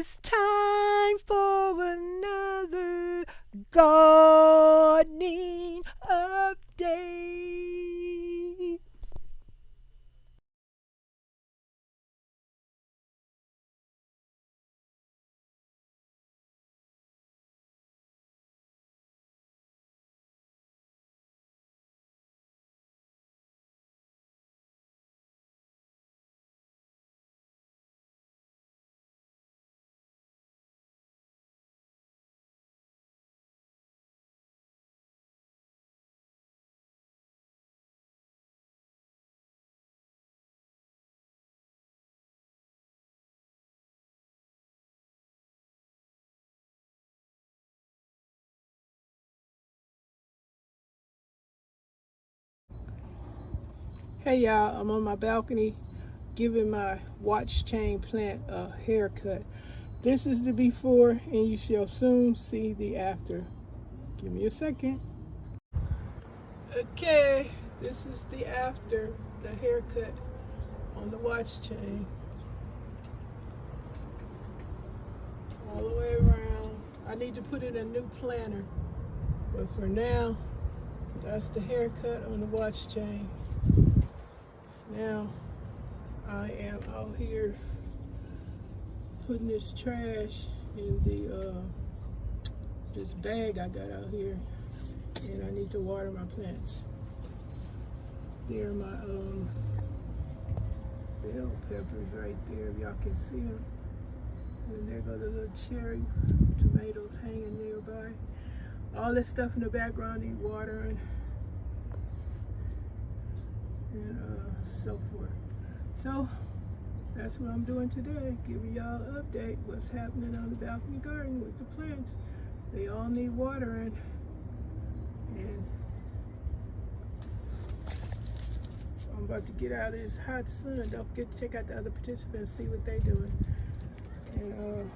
It's time for another gardening update. Hey y'all, I'm on my balcony giving my watch chain plant a haircut. This is the before and you shall soon see the after. Give me a second. Okay, this is the after, the haircut on the watch chain. All the way around. I need to put in a new planner, but for now, that's the haircut on the watch chain. Now, I am out here putting this trash in the this bag I got out here, and I need to water my plants. There are my bell peppers right there, if y'all can see them. And there go the little cherry tomatoes hanging nearby. All this stuff in the background need watering, and so forth. So that's what I'm doing today, giving y'all an update what's happening on the balcony garden with the plants. They all need watering, and I'm about to get out of this hot sun. Don't forget to check out the other participants, see what they're doing. And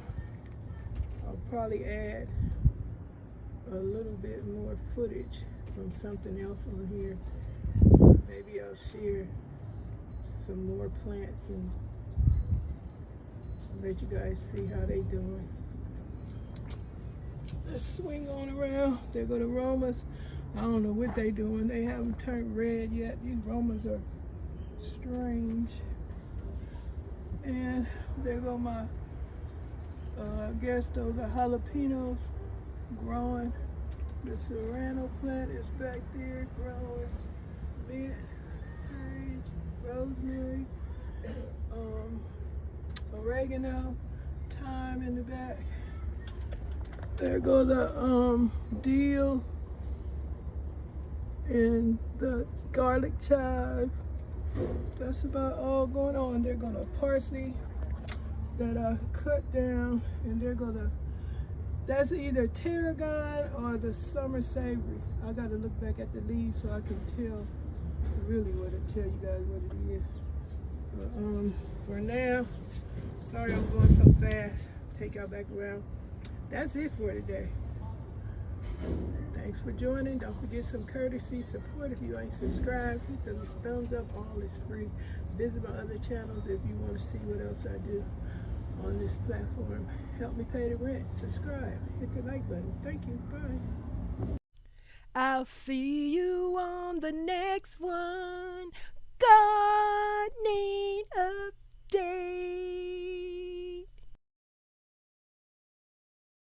I'll probably add a little bit more footage from something else on here. Maybe I'll share some more plants and let you guys see how they doing. Let's swing on around. There go the Romas. I don't know what they doing. They haven't turned red yet. These Romas are strange. And there go my, I guess those are jalapenos growing. The serrano plant is back there growing. Mint, sage, rosemary, oregano, thyme in the back. There go the dill and the garlic chive. That's about all going on. There go the parsley that I cut down, and there go the, that's either tarragon or the summer savory. I gotta look back at the leaves so I can tell really what to tell you guys what it is. But for now, sorry I'm going so fast. Take y'all back around. That's it for today. Thanks for joining. Don't forget some courtesy support. If you ain't subscribed, hit the thumbs up. All is free. Visit my other channels if you want to see what else I do on this platform. Help me pay the rent. Subscribe. Hit the like button. Thank you. Bye. I'll see you on the next one. Gardening update.